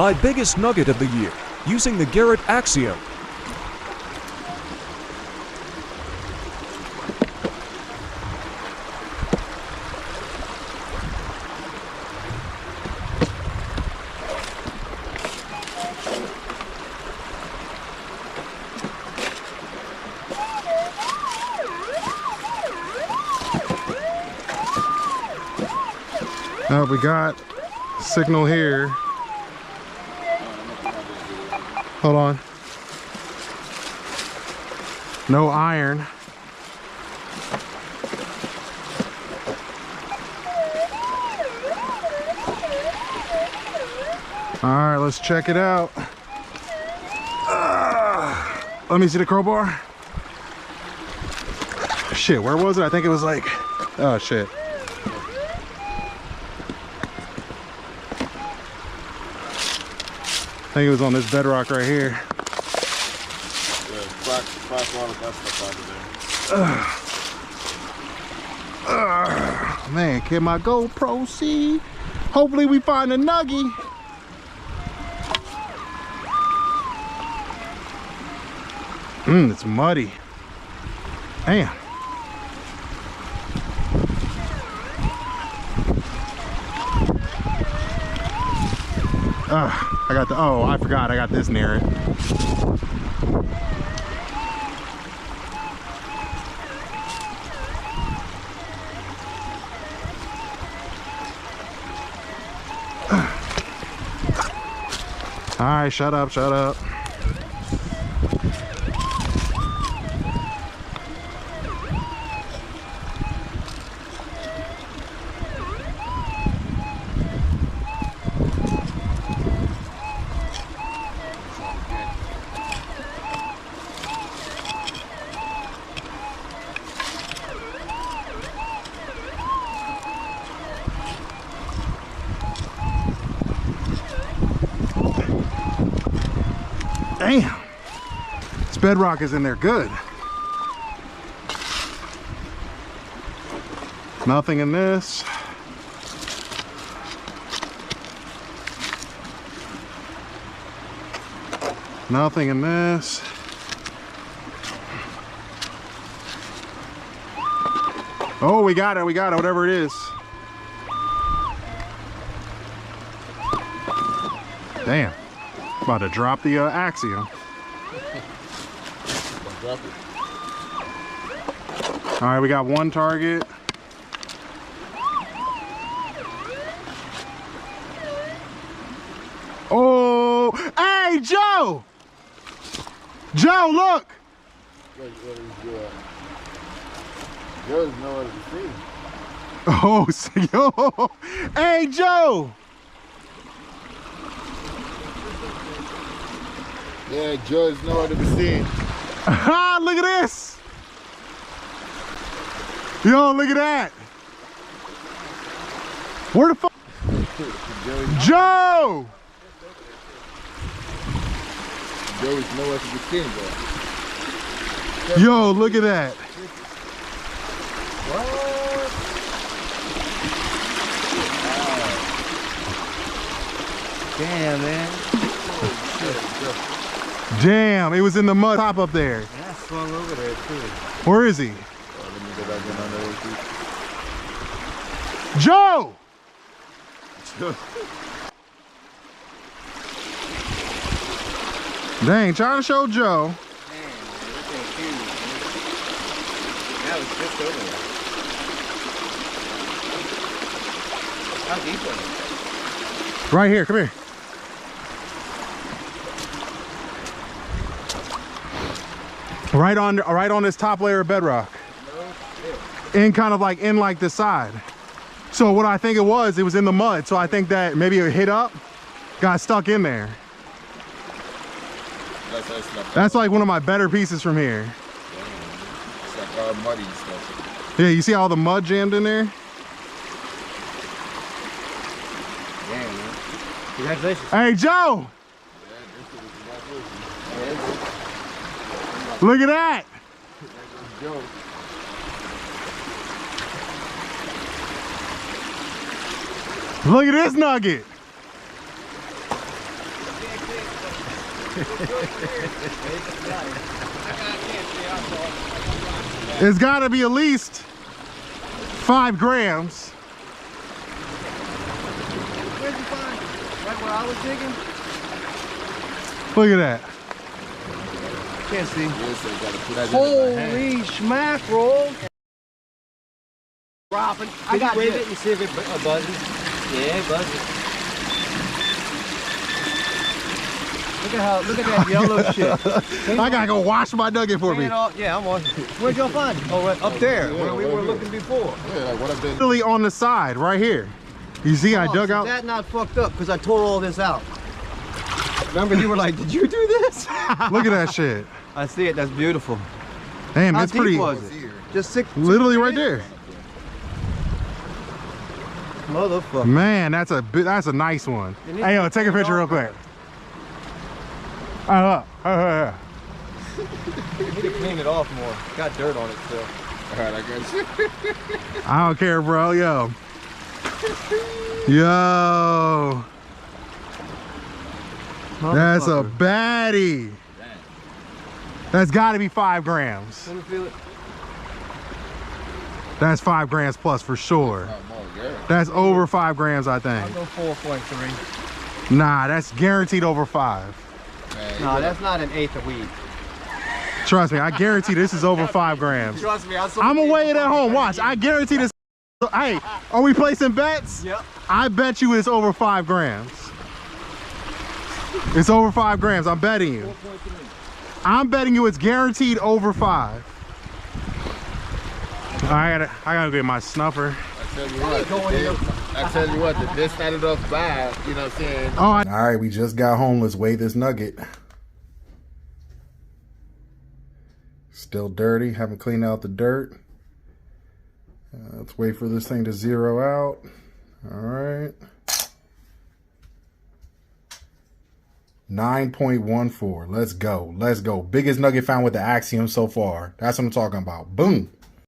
My biggest nugget of the year, using the Garrett Axiom. We got signal here. Hold on. No iron. All right, let's check it out. Let me see the crowbar. Shit, where was it? I think it was like, oh shit. I think it was on this bedrock right here. Man, can my GoPro see? Hopefully we find a nugget. It's muddy. Damn. I got the, oh, I forgot I got this near it. All right, shut up, shut up. Damn, this bedrock is in there good. Nothing in this. Nothing in this. Oh, we got it, whatever it is. Damn. About to drop the Axiom. All right, we got one target. Oh, hey, Joe! Joe, look! Joe's nowhere to be seen. Oh, yo! Hey, Joe! Yeah, Joe's nowhere to be seen. Ah, look at this! Yo, look at that! Where the fuck? Joe! Joe's nowhere to be seen, bro. Yo, look at that. What? Wow. Damn, man. Damn, it was in the mud top up there. Yeah, I swung over there too. Where is he? Let me go back in on those. Joe! Dang, trying to show Joe. Man, this thing's huge, man. That was just over there. How deep was it? Right here, come here. Right on this top layer of bedrock. And kind of like in like the side. So what I think it was in the mud. So I think that maybe it hit up, got stuck in there. That's like one of my better pieces from here. It's like all muddy stuff. Yeah, you see all the mud jammed in there? Damn, man. Congratulations. Hey, Joe! Look at that! Look at this nugget! It's got to be at least 5 grams. Where'd you find it? Right where I was digging? Look at that. Can't see. Yes, Holy schmackerel. Dropping. I got wave it and see if it buzzes. Yeah, it buzzes. Look at that yellow shit. I gotta go wash my nugget for me. Yeah, I'm on. Where'd y'all find it? Oh, right up there, where we were looking before. Yeah, like what I've been. Literally on the side, right here. You see, I dug out. That not fucked up because I tore all this out. Remember, you were like, "Did you do this?" Look at that shit. I see it. That's beautiful. Damn, How that's deep pretty. was it? Just 6. Literally right there. Motherfucker. Man, that's a nice one. Hey, yo, take a picture real quick. Look. You need to clean it off more. Got dirt on it still. Alright, I guess. I don't care, bro. Yo. Yo. That's a baddie. That's got to be 5 grams. Let me feel it. That's 5 grams plus for sure. That's over 5 grams, I I'll think. go 4.3. Nah, that's guaranteed over 5. No, that's not an eighth of weed. Trust me, I guarantee this is over 5 grams. Trust me, I'm gonna weigh it at home. Watch, I guarantee this. Hey, are we placing bets? Yep. I bet you it's over 5 grams. It's over 5 grams. I'm betting you. I'm betting you it's guaranteed over 5. I gotta get my snuffer. I tell you what, this started off bad, you know what I'm saying? Oh, all right, we just got home. Let's weigh this nugget. Still dirty, haven't cleaned out the dirt. Let's wait for this thing to zero out. All right. 9.14. Let's go. Let's go. Biggest nugget found with the Axiom so far. That's what I'm talking about. Boom.